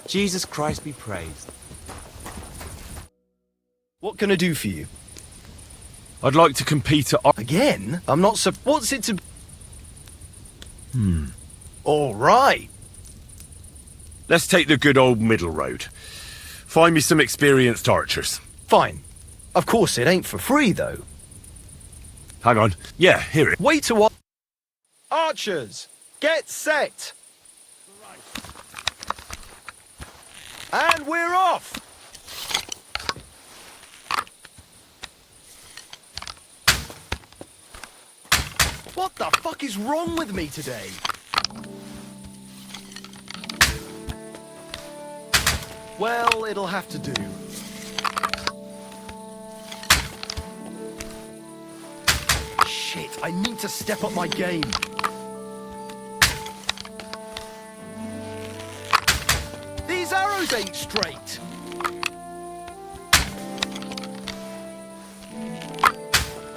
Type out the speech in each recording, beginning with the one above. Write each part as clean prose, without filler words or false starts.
Jesus Christ be praised. What can I do for you? I'd like to compete at... Again? I'm not so... What's it to... All right. Let's take the good old middle road. Find me some experienced archers. Fine. Of course it ain't for free, though. Hang on. Yeah, here it. Wait a while. Archers, get set. And we're off. What the fuck is wrong with me today? Well, it'll have to do. Shit, I need to step up my game. These arrows ain't straight.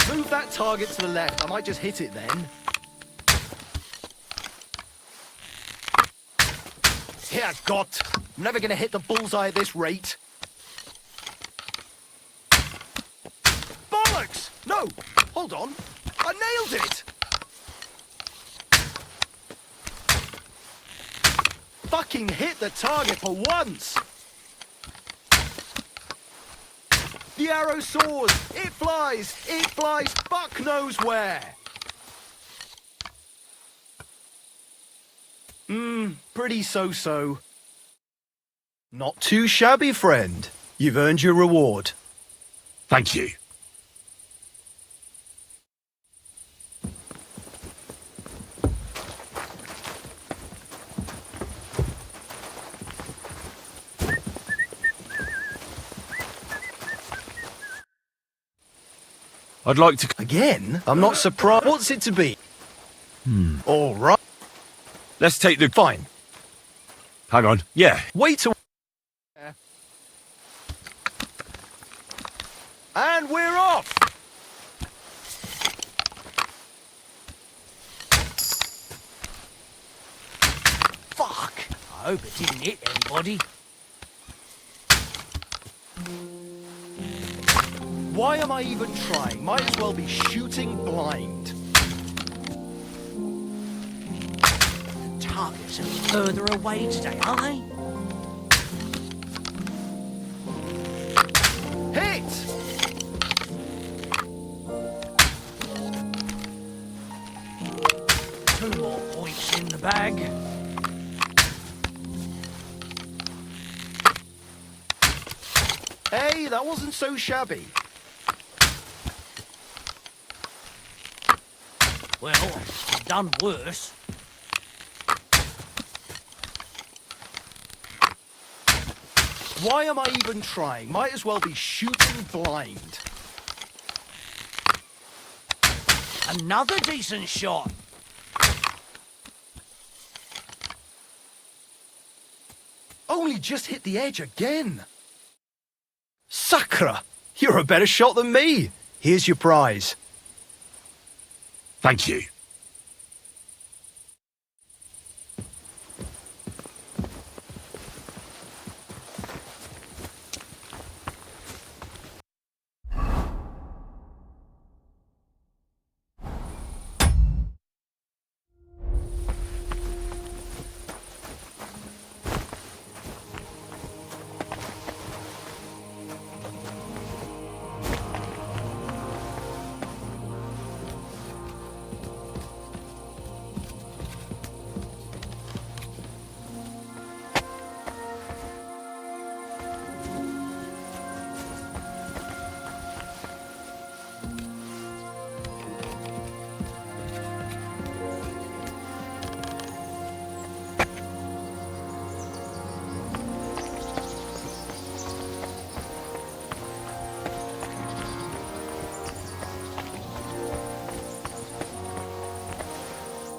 Move that target to the left. I might just hit it then. Here, got. I'm never gonna hit the bullseye at this rate. Bollocks! No! Hold on. I nailed it! Fucking hit the target for once! The arrow soars! It flies! It flies fuck knows where! Pretty so-so. Not too shabby, friend. You've earned your reward. Thank you. I'd like to... Again? I'm not surprised. What's it to be? All right. Let's take the... Fine. Hang on. Yeah. Wait a... And we're off! Fuck! I hope it didn't hit anybody. Why am I even trying? Might as well be shooting blind. Targets are further away today, aren't they? Hit! Two more points in the bag. Hey, that wasn't so shabby. Well, I've done worse. Why am I even trying? Might as well be shooting blind. Another decent shot. Only just hit the edge again. Sacre! You're a better shot than me. Here's your prize. Thank you.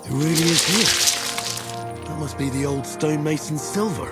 It really is here. That must be the old Stonemason silver.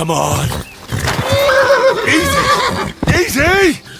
come on. Easy! Easy!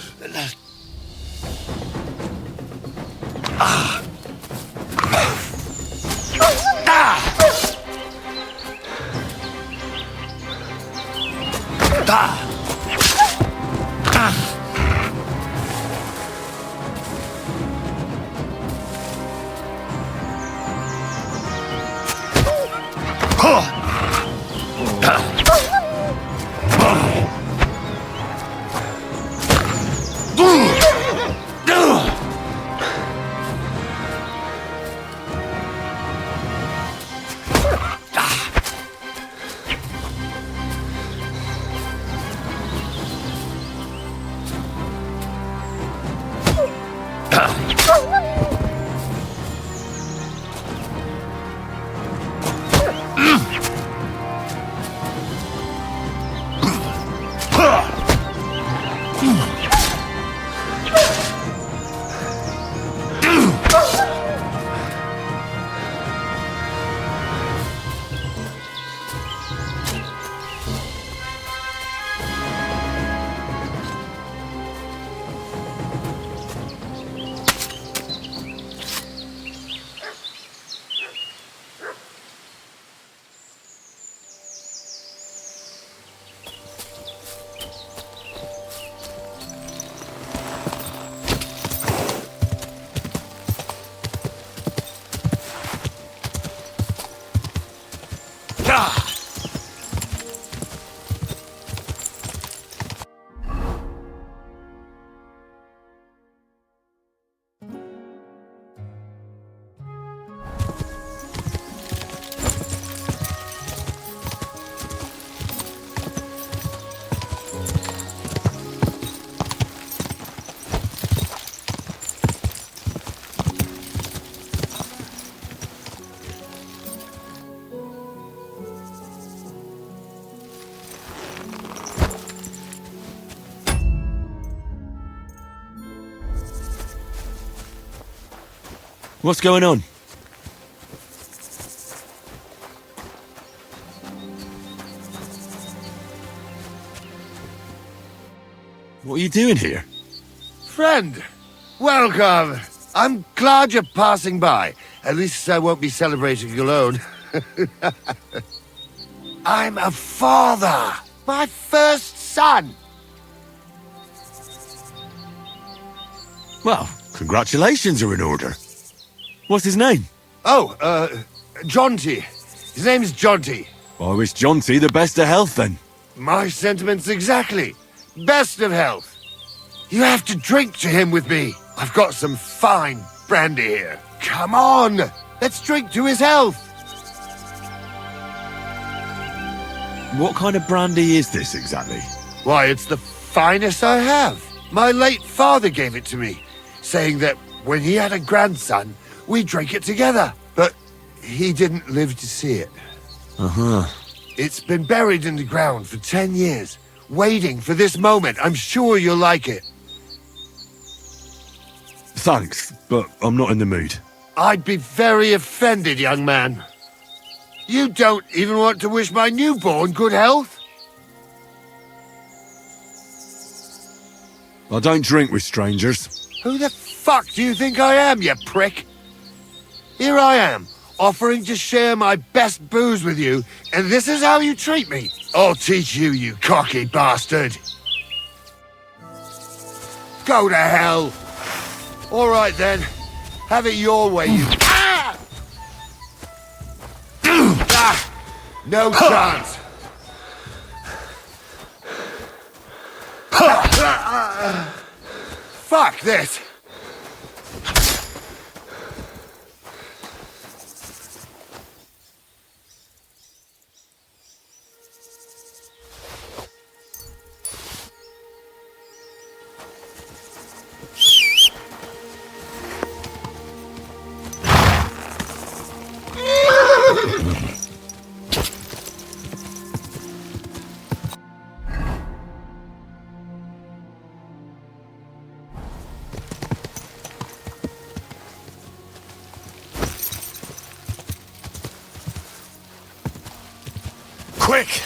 What's going on? What are you doing here? Friend, welcome. I'm glad you're passing by. At least I won't be celebrating alone. I'm a father. My first son. Well, congratulations are in order. What's his name? Oh, Jonty. His name's Jonty. I wish Jonty the best of health then. My sentiments exactly. Best of health. You have to drink to him with me. I've got some fine brandy here. Come on, let's drink to his health. What kind of brandy is this exactly? Why, it's the finest I have. My late father gave it to me, saying that when he had a grandson, we drank it together. But he didn't live to see it. Uh-huh. It's been buried in the ground for 10 years, waiting for this moment. I'm sure you'll like it. Thanks, but I'm not in the mood. I'd be very offended, young man. You don't even want to wish my newborn good health? I don't drink with strangers. Who the fuck do you think I am, you prick? Here I am, offering to share my best booze with you, and this is how you treat me. I'll teach you, you cocky bastard. Go to hell. All right then, have it your way, you... Ah! Ah! No chance. Fuck this. Quick!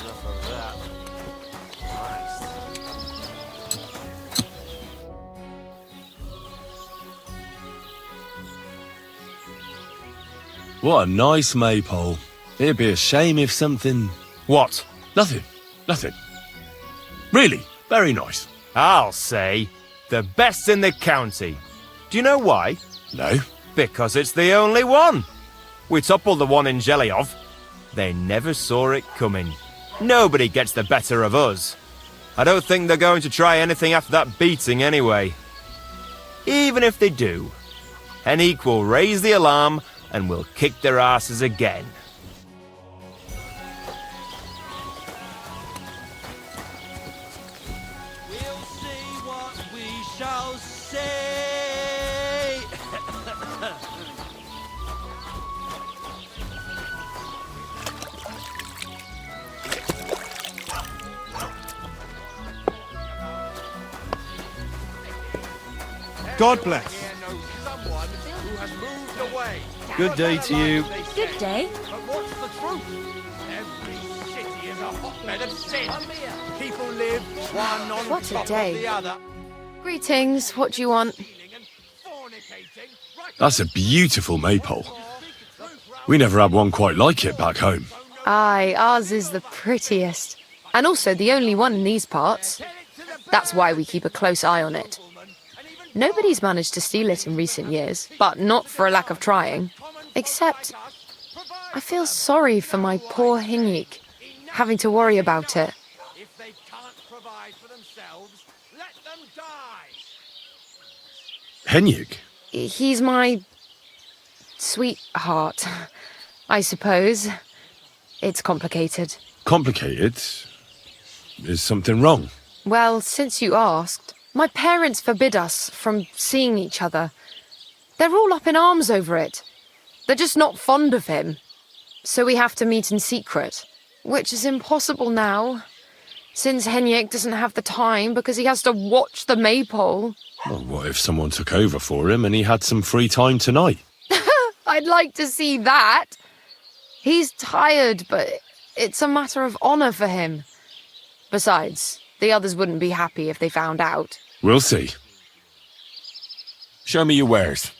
Enough of that. Christ. What a nice maypole. It'd be a shame if something... What? Nothing. Nothing. Really, very nice. I'll say, the best in the county. Do you know why? No? Because it's the only one. We toppled the one in Jeliov. They never saw it coming. Nobody gets the better of us. I don't think they're going to try anything after that beating anyway. Even if they do, Henrik will raise the alarm and we'll kick their asses again. We'll see what we shall say. God bless. Good day to you. Good day. But what's the truth? Every city is a hotbed of sin. People live one on What a top day. of the other. Greetings, what do you want? Stealing and fornicating. Right That's a beautiful maypole. We never had one quite like it back home. Aye, ours is the prettiest. And also the only one in these parts. That's why we keep a close eye on it. Nobody's managed to steal it in recent years, but not for a lack of trying. Except, I feel sorry for my poor Henrik, having to worry about it. If they can't provide for themselves, let them die. Henrik? He's my sweetheart, I suppose. It's complicated. Complicated? Is something wrong? Well, since you asked, my parents forbid us from seeing each other. They're all up in arms over it. They're just not fond of him. So we have to meet in secret, which is impossible now, since Henrik doesn't have the time because he has to watch the maypole. Well, what if someone took over for him and he had some free time tonight? I'd like to see that. He's tired, but it's a matter of honor for him. Besides, the others wouldn't be happy if they found out. We'll see. Show me your wares.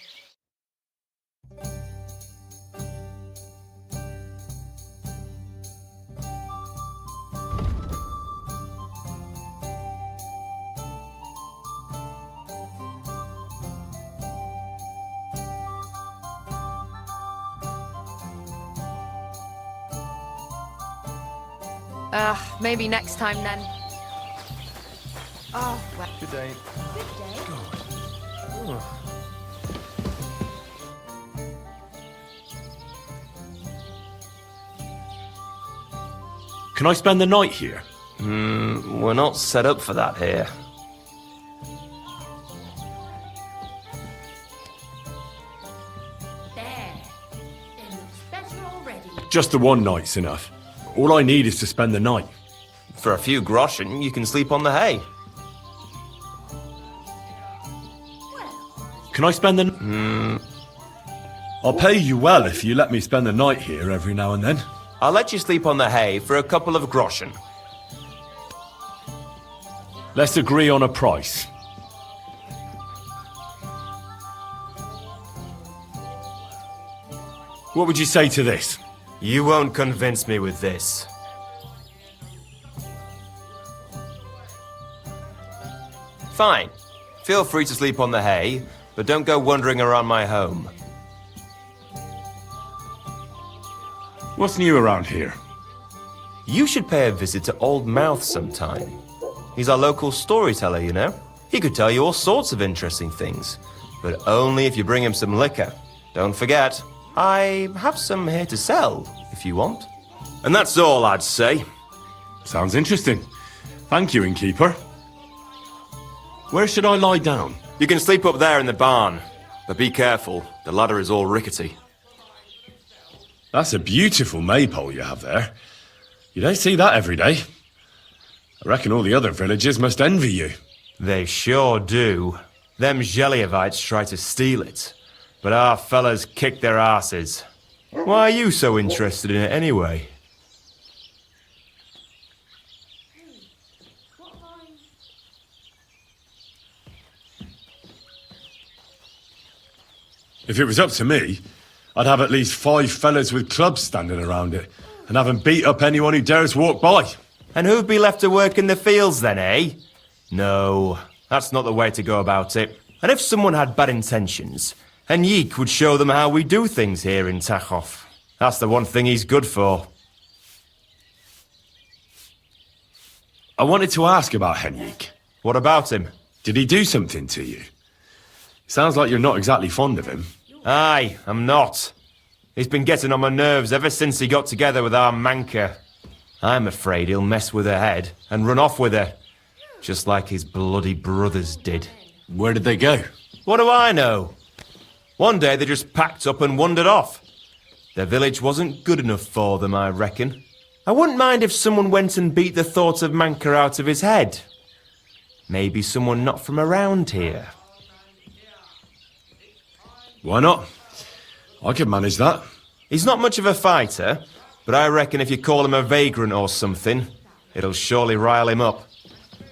Maybe next time then. Oh, well. Good day. Good day. Can I spend the night here? We're not set up for that here. There. It looks better already. Just the one night's enough. All I need is to spend the night. For a few groschen, you can sleep on the hay. Can I spend the... I'll pay you well if you let me spend the night here every now and then. I'll let you sleep on the hay for a couple of groschen. Let's agree on a price. What would you say to this? You won't convince me with this. Fine. Feel free to sleep on the hay, but don't go wandering around my home. What's new around here? You should pay a visit to Old Mouth sometime. He's our local storyteller, you know? He could tell you all sorts of interesting things, but only if you bring him some liquor. Don't forget, I have some here to sell, if you want. And that's all I'd say. Sounds interesting. Thank you, innkeeper. Where should I lie down? You can sleep up there in the barn, but be careful, the ladder is all rickety. That's a beautiful maypole you have there. You don't see that every day. I reckon all the other villagers must envy you. They sure do. Them Jelievites try to steal it, but our fellas kick their asses. Why are you so interested in it anyway? If it was up to me, I'd have at least 5 fellas with clubs standing around it, and have 'em beat up anyone who dares walk by. And who'd be left to work in the fields then, eh? No, that's not the way to go about it. And if someone had bad intentions, Henrik would show them how we do things here in Tachov. That's the one thing he's good for. I wanted to ask about Henrik. What about him? Did he do something to you? Sounds like you're not exactly fond of him. Aye, I'm not. He's been getting on my nerves ever since he got together with our Manka. I'm afraid he'll mess with her head and run off with her, just like his bloody brothers did. Where did they go? What do I know? One day they just packed up and wandered off. Their village wasn't good enough for them, I reckon. I wouldn't mind if someone went and beat the thought of Manka out of his head. Maybe someone not from around here. Why not? I could manage that. He's not much of a fighter, but I reckon if you call him a vagrant or something, it'll surely rile him up.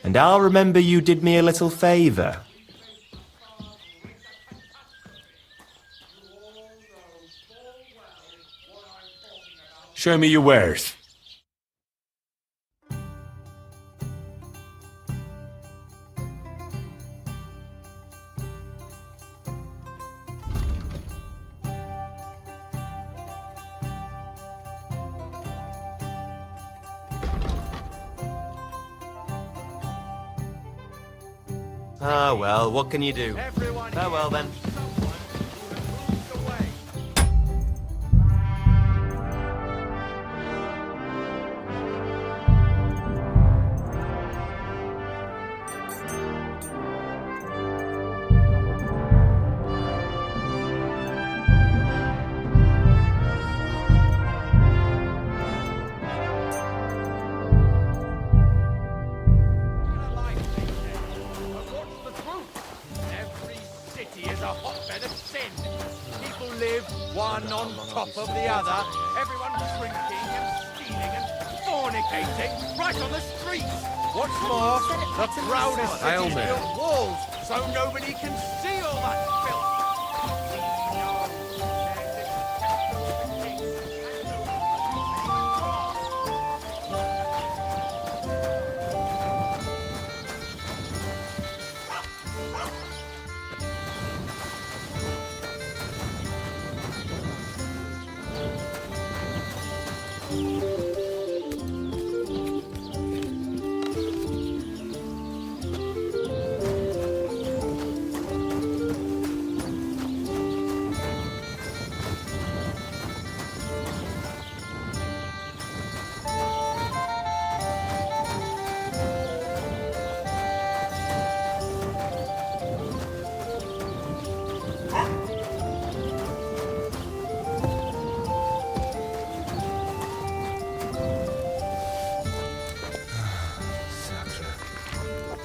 And I'll remember you did me a little favour. Show me your wares. Ah, well, what can you do? Everyone Farewell then. someone who moves away. One on top of the other, everyone drinking and stealing and fornicating right on the streets. What's more, the proudest cities built walls so nobody can see all that filth.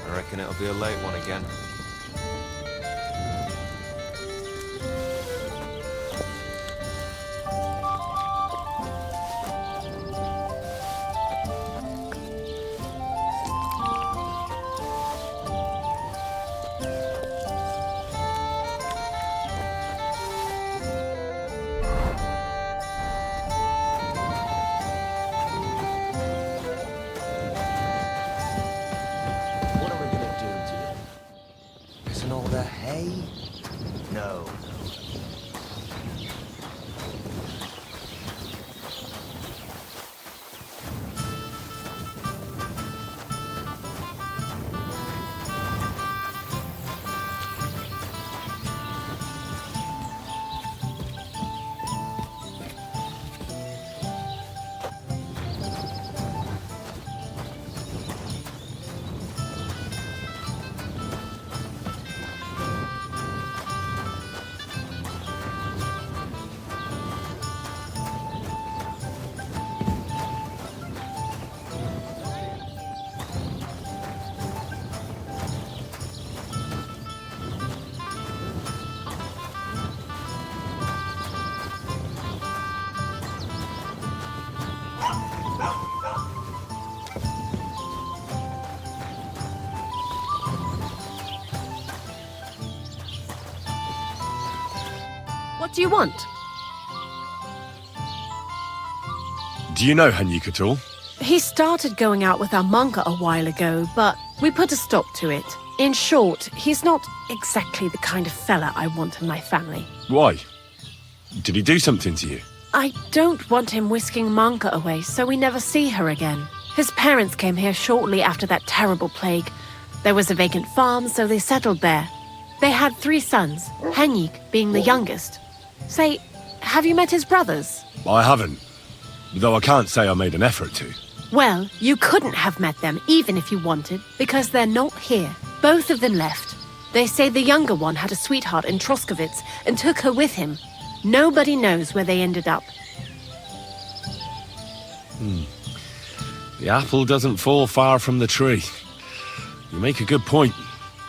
I reckon it'll be a late one again. What are we gonna do to you? Isn't all the hay? No. What do you want? Do you know Henrik at all? He started going out with our monk a while ago, but we put a stop to it. In short, he's not exactly the kind of fella I want in my family. Why? Did he do something to you? I don't want him whisking Manka away so we never see her again. His parents came here shortly after that terrible plague. There was a vacant farm, so they settled there. They had 3 sons, Henrik being the youngest. Say, have you met his brothers? I haven't, though I can't say I made an effort to. Well, you couldn't have met them even if you wanted, because they're not here. Both of them left. They say the younger one had a sweetheart in Troskovitz and took her with him. Nobody knows where they ended up. The apple doesn't fall far from the tree. You make a good point.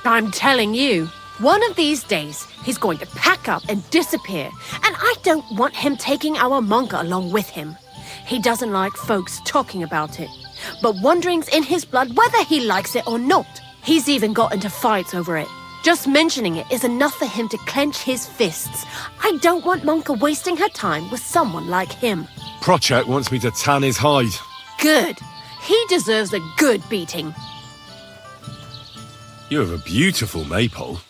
I'm telling you, one of these days, he's going to pack up and disappear, and I don't want him taking our Monka along with him. He doesn't like folks talking about it, but wondering's in his blood whether he likes it or not. He's even got into fights over it. Just mentioning it is enough for him to clench his fists. I don't want Monka wasting her time with someone like him. Prochek wants me to tan his hide. Good. He deserves a good beating. You have a beautiful maypole.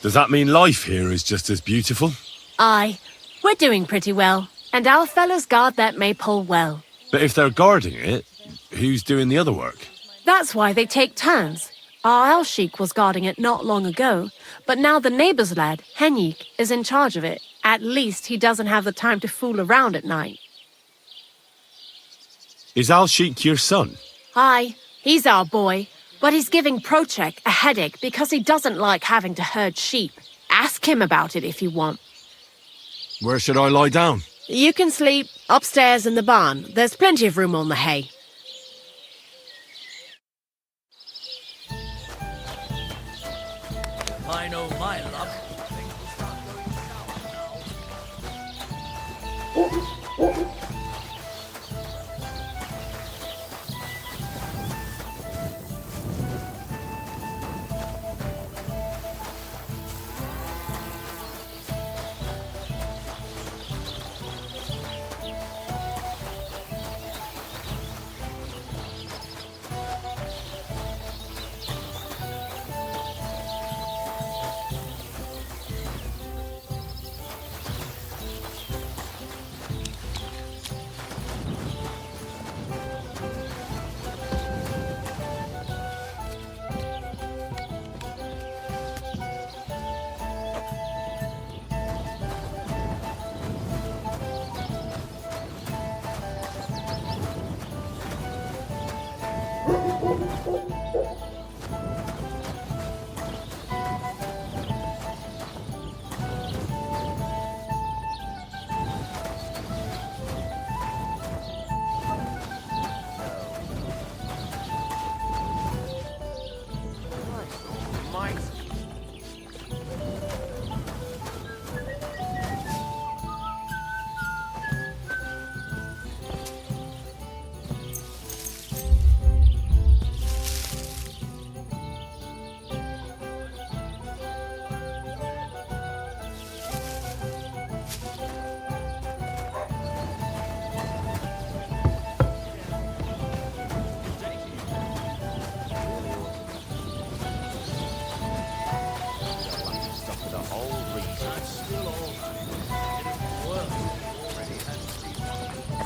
Does that mean life here is just as beautiful? Aye. We're doing pretty well, and our fellows guard that maypole well. But if they're guarding it, who's doing the other work? That's why they take turns. Our Alsheik was guarding it not long ago, but now the neighbor's lad, Henrik, is in charge of it. At least he doesn't have the time to fool around at night. Is Alsheik your son? Aye, he's our boy, but he's giving Prochek a headache because he doesn't like having to herd sheep. Ask him about it if you want. Where should I lie down? You can sleep upstairs in the barn. There's plenty of room on the hay. I know my luck.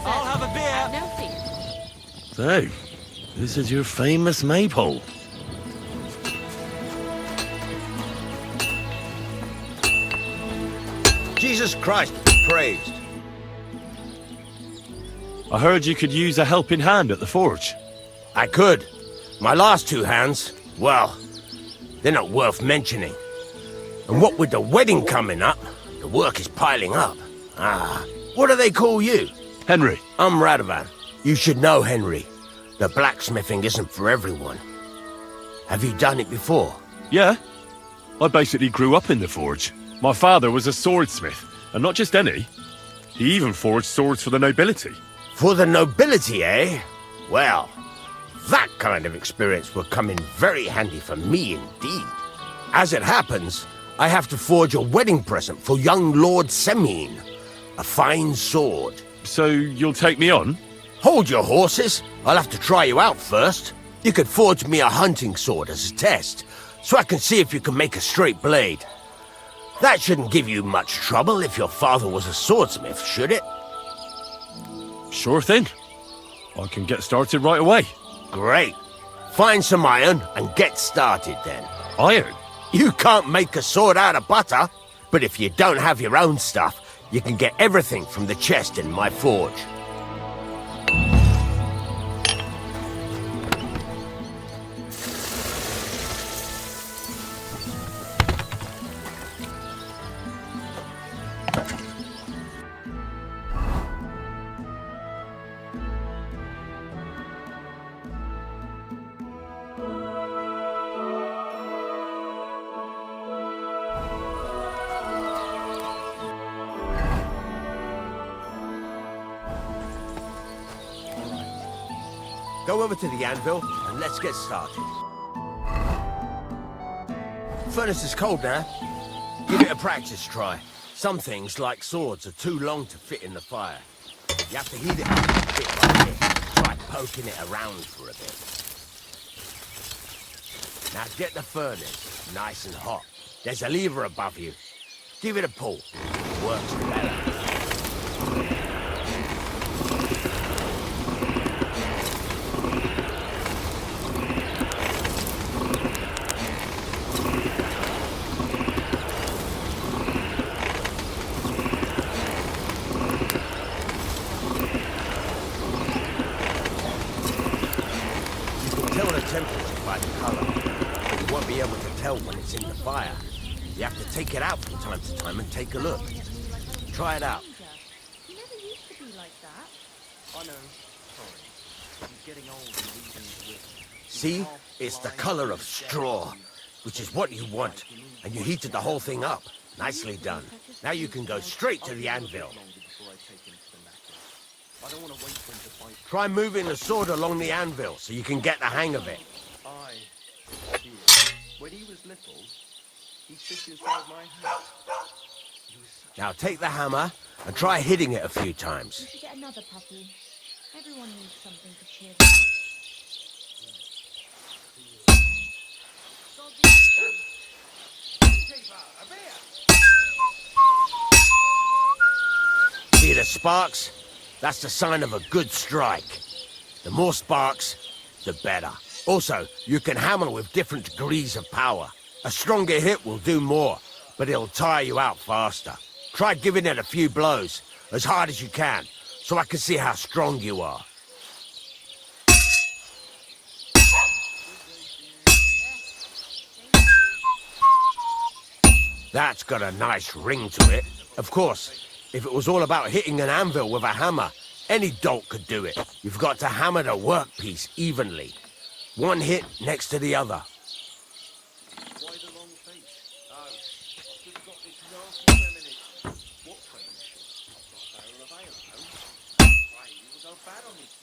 I'll have a beer. No fear. So, this is your famous maypole. Jesus Christ be praised. I heard you could use a helping hand at the forge. I could. My last 2 hands, well, they're not worth mentioning. And what with the wedding coming up, the work is piling up. What do they call you? Henry. I'm Radovan. You should know, Henry. The blacksmithing isn't for everyone. Have you done it before? Yeah. I basically grew up in the forge. My father was a swordsmith, and not just any. He even forged swords for the nobility. For the nobility, eh? Well, that kind of experience will come in very handy for me indeed. As it happens, I have to forge a wedding present for young Lord Semine. A fine sword. So you'll take me on? Hold your horses. I'll have to try you out first. You could forge me a hunting sword as a test, so I can see if you can make a straight blade. That shouldn't give you much trouble if your father was a swordsmith, should it? Sure thing. I can get started right away. Great. Find some iron and get started then. Iron? You can't make a sword out of butter, but if you don't have your own stuff, you can get everything from the chest in my forge. Go over to the anvil and let's get started. Furnace is cold now. Give it a practice try. Some things, like swords, are too long to fit in the fire. You have to heat it up bit by bit. Try poking it around for a bit. Now get the furnace nice and hot. There's a lever above you. Give it a pull. It works better. When it's in the fire. You have to take it out from time to time and take a look. Try it out. He never used to be like that. I know. Sorry. He's getting old and losing his wit. See? It's the color of straw, which is what you want. And you heated the whole thing up. Nicely done. Now you can go straight to the anvil. Try moving the sword along the anvil so you can get the hang of it. When he was little, he sit inside my house. Now take the hammer and try hitting it a few times. We should get another puppy. Everyone needs something to cheer them up. See the sparks? That's the sign of a good strike. The more sparks, the better. Also, you can hammer with different degrees of power. A stronger hit will do more, but it'll tire you out faster. Try giving it a few blows, as hard as you can, so I can see how strong you are. That's got a nice ring to it. Of course, if it was all about hitting an anvil with a hammer, any dolt could do it. You've got to hammer the workpiece evenly. One hit next to the other. Why the long face? Oh, you've got this nasty premonition. What premonition? I've got a barrel of ale at home. Right, you will go bad on this.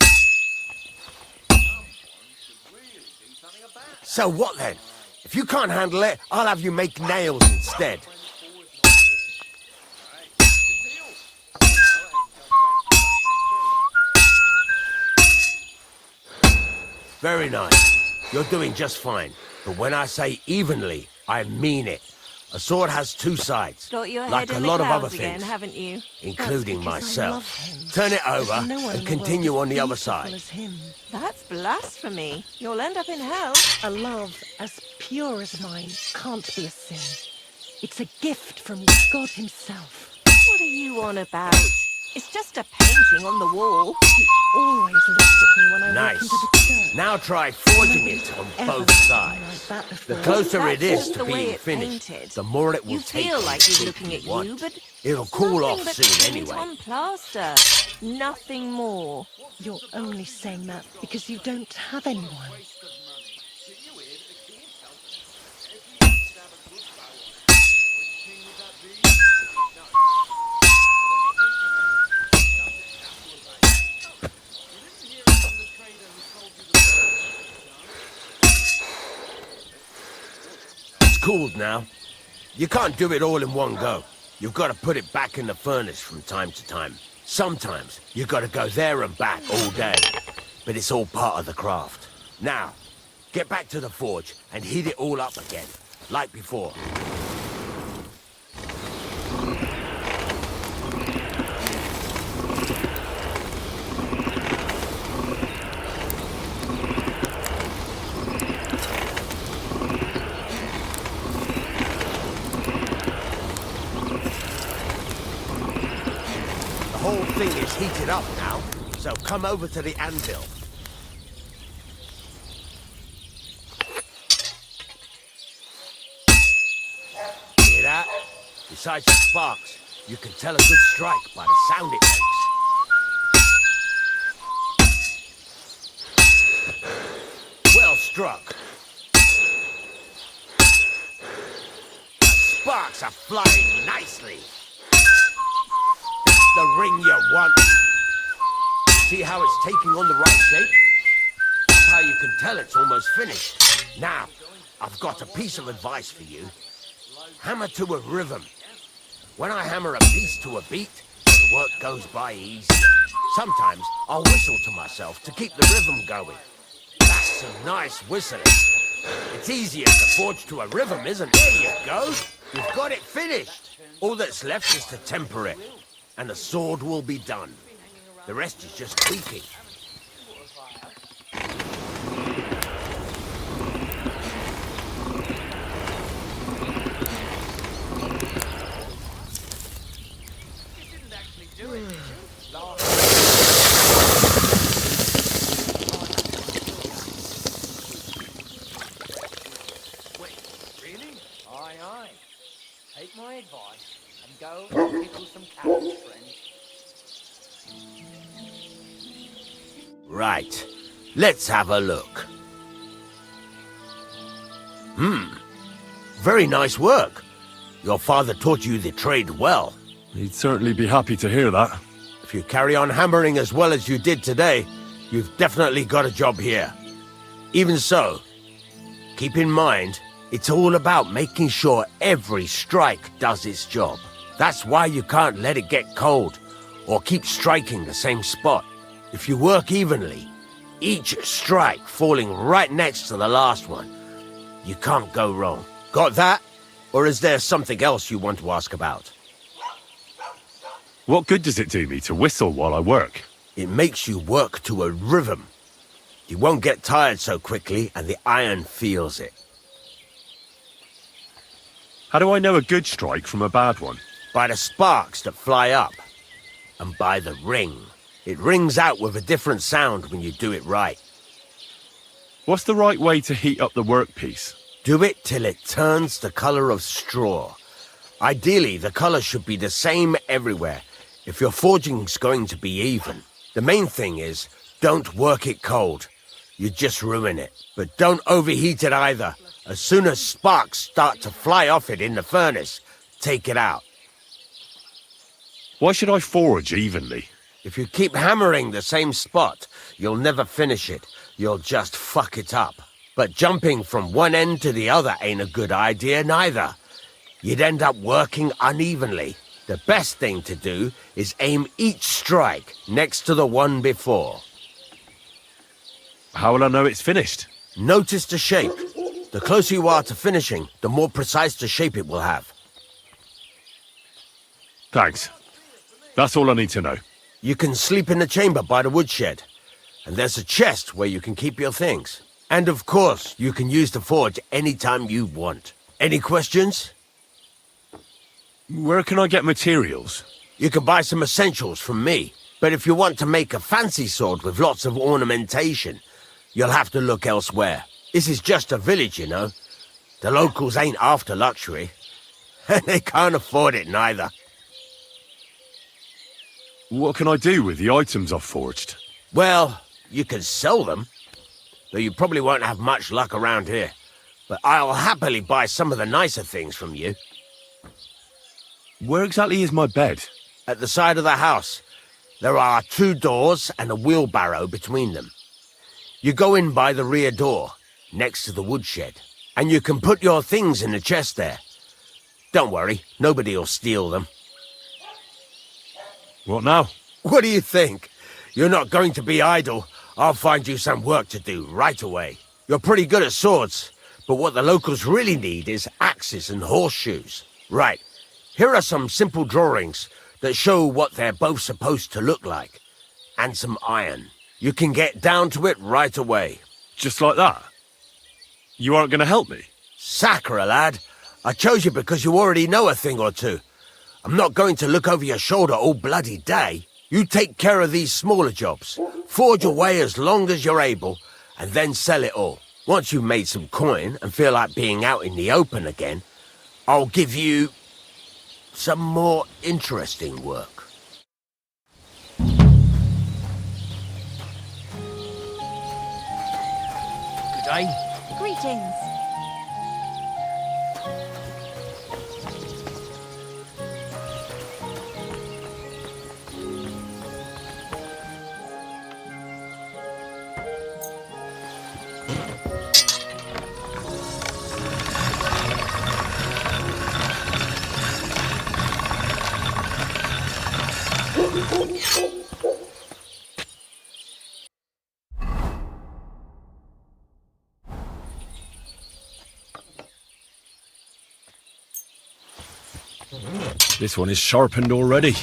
Someone should really do something about it. So what then? If you can't handle it, I'll have you make nails instead. Very nice. You're doing just fine. But when I say evenly, I mean it. A sword has two sides, Got your like head a in lot the of other clouds again, things, haven't you? including That's because I love myself. him. Turn it over There's no one in and the world continue as on the other beautiful side. as him. That's blasphemy. You'll end up in hell. A love as pure as mine can't be a sin. It's a gift from God himself. What are you on about? It's just a painting on the wall. He always looks at me when I walk Nice. into the church. Now try forging it on Ever both seen sides. like that The before. closer it That's is just to the way being it's finished, painted. the more it will You take feel to like he's shape looking at want. you, but It'll it's cool nothing off but soon paint anyway. on plaster. Nothing more. You're only saying that because you don't have anyone. It's cooled now. You can't do it all in one go. You've got to put it back in the furnace from time to time. Sometimes you've got to go there and back all day. But it's all part of the craft. Now, get back to the forge and heat it all up again, like before. The whole thing is heated up now, so come over to the anvil. Hear that? Besides the sparks, you can tell a good strike by the sound it makes. Well struck. The sparks are flying nicely. That's the ring you want. See how it's taking on the right shape? That's how you can tell it's almost finished. Now, I've got a piece of advice for you. Hammer to a rhythm. When I hammer a piece to a beat, the work goes by easy. Sometimes I'll whistle to myself to keep the rhythm going. That's some nice whistling. It's easier to forge to a rhythm, isn't it? There you go. You've got it finished. All that's left is to temper it, and the sword will be done. The rest is just tweaking. Aye. Take my advice and go and pickle some carrots, friend. Right. Let's have a look. Very nice work. Your father taught you the trade well. He'd certainly be happy to hear that. If you carry on hammering as well as you did today, you've definitely got a job here. Even so, keep in mind, it's all about making sure every strike does its job. That's why you can't let it get cold, or keep striking the same spot. If you work evenly, each strike falling right next to the last one, you can't go wrong. Got that? Or is there something else you want to ask about? What good does it do me to whistle while I work? It makes you work to a rhythm. You won't get tired so quickly, and the iron feels it. How do I know a good strike from a bad one? By the sparks that fly up, and by the ring. It rings out with a different sound when you do it right. What's the right way to heat up the workpiece? Do it till it turns the color of straw. Ideally, the color should be the same everywhere, if your forging's going to be even. The main thing is, don't work it cold. You just ruin it. But don't overheat it either. As soon as sparks start to fly off it in the furnace, take it out. Why should I forge evenly? If you keep hammering the same spot, you'll never finish it. You'll just fuck it up. But jumping from one end to the other ain't a good idea neither. You'd end up working unevenly. The best thing to do is aim each strike next to the one before. How will I know it's finished? Notice the shape. The closer you are to finishing, the more precise the shape it will have. Thanks. That's all I need to know. You can sleep in the chamber by the woodshed. And there's a chest where you can keep your things. And of course, you can use the forge anytime you want. Any questions? Where can I get materials? You can buy some essentials from me. But if you want to make a fancy sword with lots of ornamentation, you'll have to look elsewhere. This is just a village, you know. The locals ain't after luxury. And they can't afford it neither. What can I do with the items I've forged? Well, you can sell them. Though you probably won't have much luck around here. But I'll happily buy some of the nicer things from you. Where exactly is my bed? At the side of the house. There are 2 doors and a wheelbarrow between them. You go in by the rear door, next to the woodshed, and you can put your things in the chest there. Don't worry, nobody'll steal them. What now? What do you think? You're not going to be idle. I'll find you some work to do right away. You're pretty good at swords, but what the locals really need is axes and horseshoes. Right, here are some simple drawings that show what they're both supposed to look like. And some iron. You can get down to it right away. Just like that? You aren't going to help me? Sacre, lad. I chose you because you already know a thing or two. I'm not going to look over your shoulder all bloody day. You take care of these smaller jobs. Forge away as long as you're able, and then sell it all. Once you've made some coin and feel like being out in the open again, I'll give you some more interesting work. Good day. Greetings. This one is sharpened already.